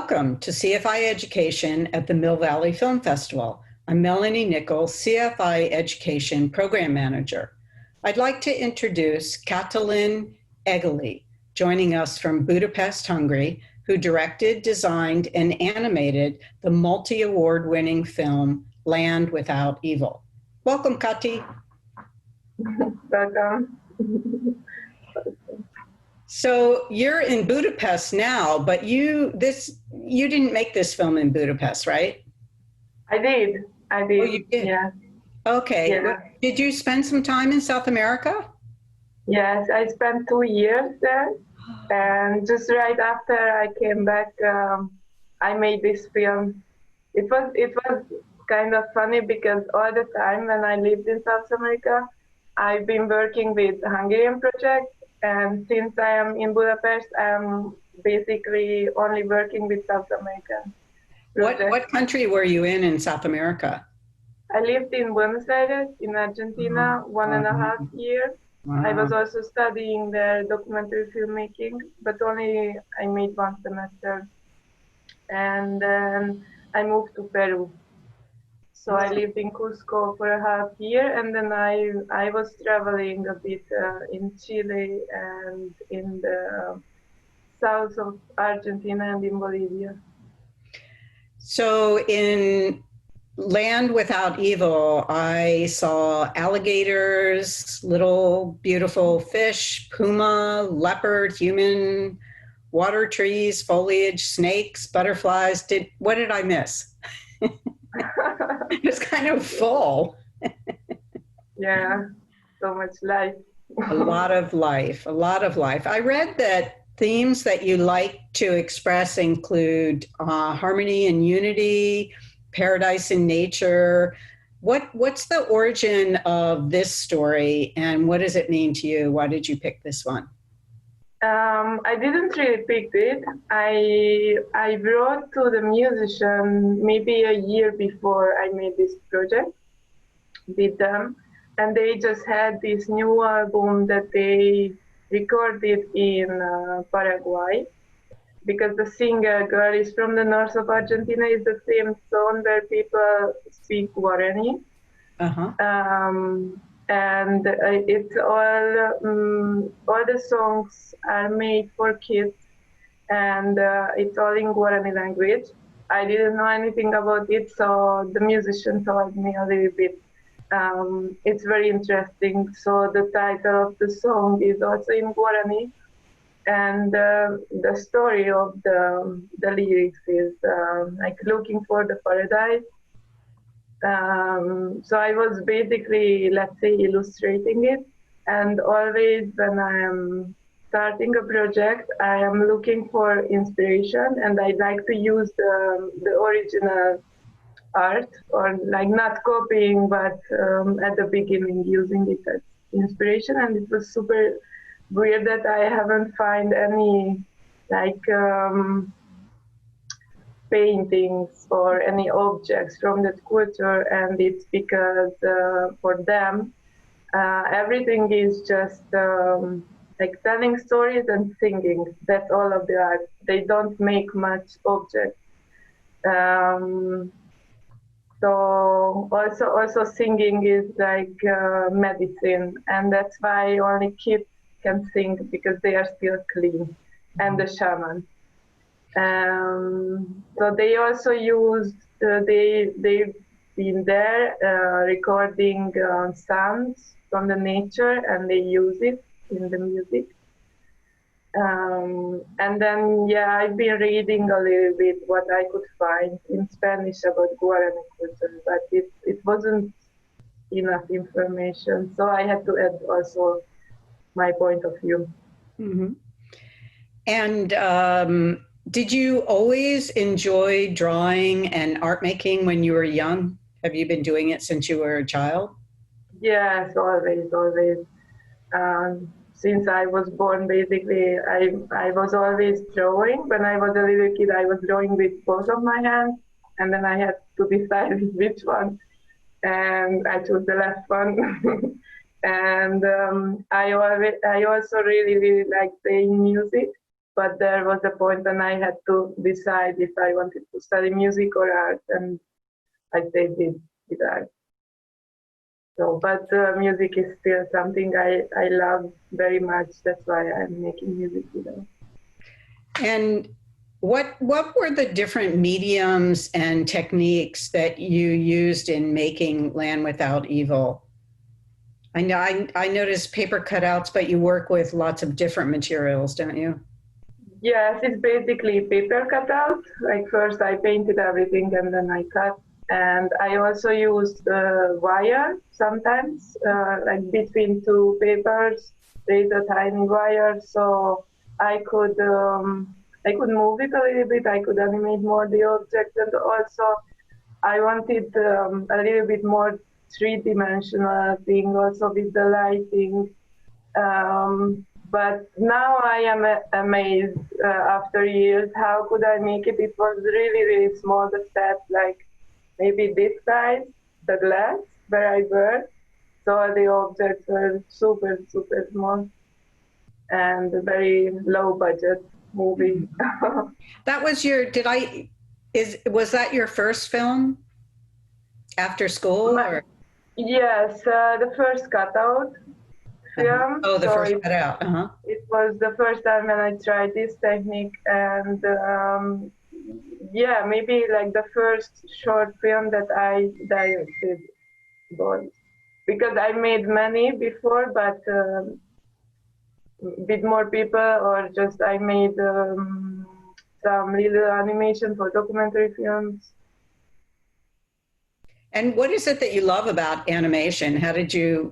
Welcome to CFI Education at the Mill Valley Film Festival. I'm Melanie Nichols, CFI Education Program Manager. I'd like to introduce Katalin Egely, joining us from Budapest, Hungary, who directed, designed, and animated the multi-award winning film Land Without Evil. Welcome, Kati. Welcome. So you're in Budapest now, but you didn't make this film in Budapest, right? I did. Oh, you did? Yeah. Okay. Yeah. Did you spend some time in South America? Yes, I spent 2 years there, and just right after I came back, I made this film. It was kind of funny because all the time when I lived in South America, I've been working with Hungarian projects. And since I am in Budapest, I'm basically only working with South American projects. What country were you in South America? I lived in Buenos Aires, in Argentina, 1.5 years. Wow. I was also studying the documentary filmmaking, but only I made 1 semester. And then I moved to Peru. So I lived in Cusco for a half year, and then I was traveling a bit in Chile and in the south of Argentina and in Bolivia. So in Land Without Evil, I saw alligators, little beautiful fish, puma, leopard, human, water trees, foliage, snakes, butterflies. What did I miss? It was kind of full. Yeah, so much life. A lot of life, a lot of life. I read that themes that you like to express include harmony and unity, paradise in nature. What's the origin of this story, and what does it mean to you? Why did you pick this one? I didn't really pick it. I wrote to the musician maybe a year before I made this project with them, and they just had this new album that they recorded in Paraguay, because the singer girl is from the north of Argentina. Is the same zone where people speak Guaraní. And it's all the songs are made for kids, and it's all in Guarani language. I didn't know anything about it, so the musician told me a little bit. It's very interesting. So the title of the song is also in Guarani, and the story of the lyrics is like looking for the paradise. So I was basically, let's say, illustrating it. And always when I am starting a project, I am looking for inspiration, and I like to use the original art, or like not copying, but at the beginning using it as inspiration. And it was super weird that I haven't found any like paintings or any objects from that culture, and it's because for them everything is just like telling stories and singing. That's all of the art. They don't make much objects. So also singing is like medicine, and that's why only kids can sing, because they are still clean, and the shaman. So they also used, they've been there recording sounds from the nature, and they use it in the music. And then, yeah, I've been reading a little bit what I could find in Spanish about Guarani culture, but it wasn't enough information, so I had to add also my point of view. Mm-hmm. And did you always enjoy drawing and art making when you were young? Have you been doing it since you were a child? Yes, always. Since I was born, basically, I was always drawing. When I was a little kid, I was drawing with both of my hands, and then I had to decide which one, and I chose the left one. And I also really like playing music. but there was a point when I had to decide if I wanted to study music or art, and I stayed with art. So, but music is still something I love very much. That's why I'm making music video. And what were the different mediums and techniques that you used in making Land Without Evil? I know I noticed paper cutouts, but you work with lots of different materials, don't you? Yes, it's basically paper cutout. Like first I painted everything and then I cut. And I also used wire sometimes, like between two papers, there's a tiny wire, so I could move it a little bit. I could animate more the object, and also I wanted a little bit more three-dimensional thing, also with the lighting. But now I am amazed after years. How could I make it? It was really, really small, the set, like maybe this size, the glass where I work. So the objects were super, super small and a very low budget movie. That was was that your first film after school? Yes, the first cutout film. Oh, the so first cutout. It was the first time when I tried this technique, and yeah, maybe like the first short film that I directed was, because I made many before, but with more people, or just I made some little animation for documentary films. And what is it that you love about animation? How did you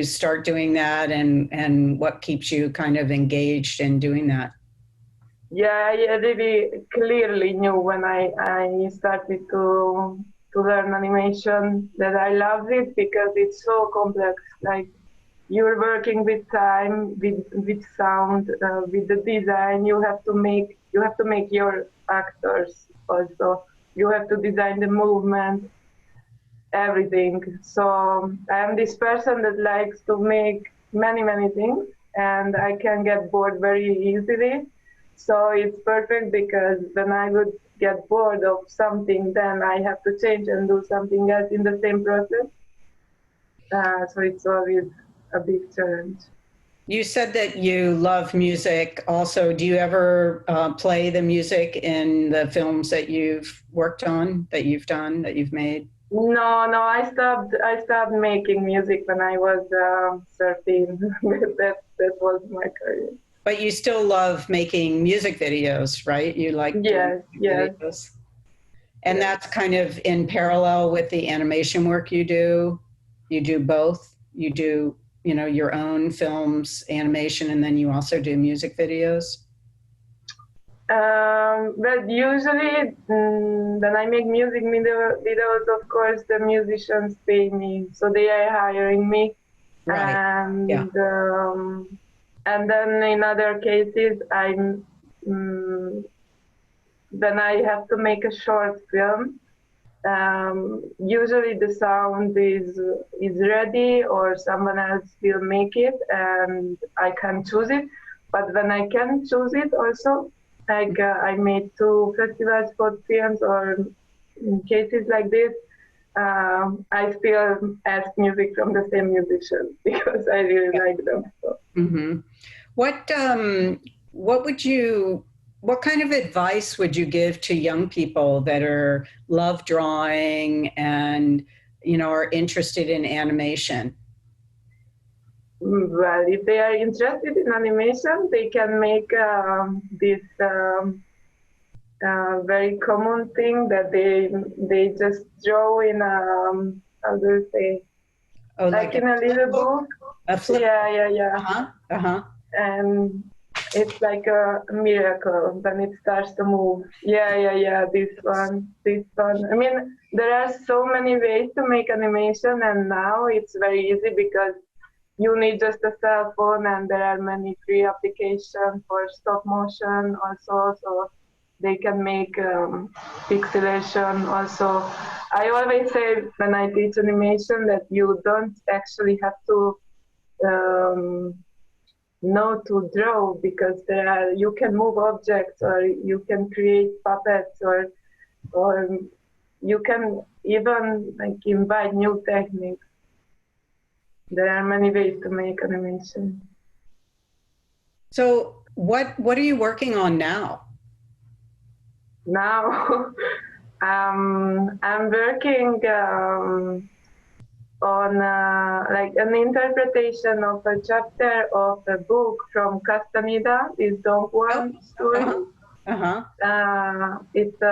start doing that, and what keeps you kind of engaged in doing that? Yeah, I really clearly knew when I started to learn animation that I loved it, because it's so complex. Like, you're working with time, with sound, with the design. You have to make your actors also. You have to design the movement, everything. So I am this person that likes to make many things, and I can get bored very easily. So it's perfect, because when I would get bored of something, then I have to change and do something else in the same process. So it's always a big challenge. You said that you love music also. Do you ever play the music in the films that you've worked on, that you've done, that you've made? No, I stopped making music when I was 13. that was my career. But you still love making music videos, right? You like yes. videos. And that's kind of in parallel with the animation work you do. You do both. You do, your own films, animation, and then you also do music videos. But usually, when I make music videos, of course, the musicians pay me, so they are hiring me. Right. And yeah. And then in other cases, when I have to make a short film, usually the sound is ready, or someone else will make it, and I can choose it. But when I can choose it also, like I made 2 festival spot films, or in cases like this, I still ask music from the same musicians, because I really like them. So. Mm-hmm. What kind of advice would you give to young people that love drawing and, are interested in animation? Well, if they are interested in animation, they can make this very common thing that they just draw in how do you say? Oh, like in a little book. A flip. Yeah. And it's like a miracle when it starts to move. Yeah. This one. I mean, there are so many ways to make animation, and now it's very easy, because you need just a cell phone, and there are many free applications for stop motion also, so they can make pixelation also. I always say when I teach animation that you don't actually have to know to draw, because you can move objects, or you can create puppets, or you can even like invite new techniques. There are many ways to make animation. So what are you working on now? Now, I'm working on like an interpretation of a chapter of a book from Castaneda, this Don Juan story. Uh-huh. It's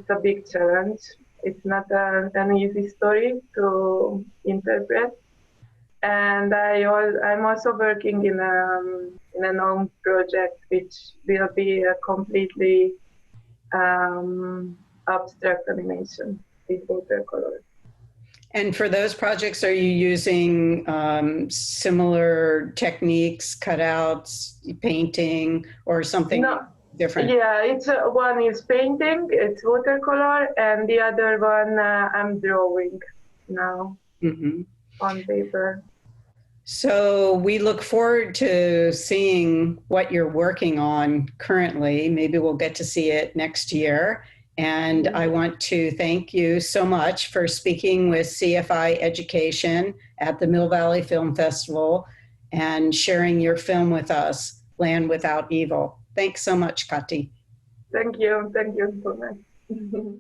a big challenge. It's not an easy story to interpret. And I'm also working in an own project, which will be a completely abstract animation with watercolor. And for those projects, are you using similar techniques, cutouts, painting, or something different? Yeah, it's one is painting, it's watercolor, and the other one I'm drawing now on paper. So we look forward to seeing what you're working on currently. Maybe we'll get to see it next year. And I want to thank you so much for speaking with CFI Education at the Mill Valley Film Festival and sharing your film with us, Land Without Evil. Thanks so much, Kati. Thank you so much.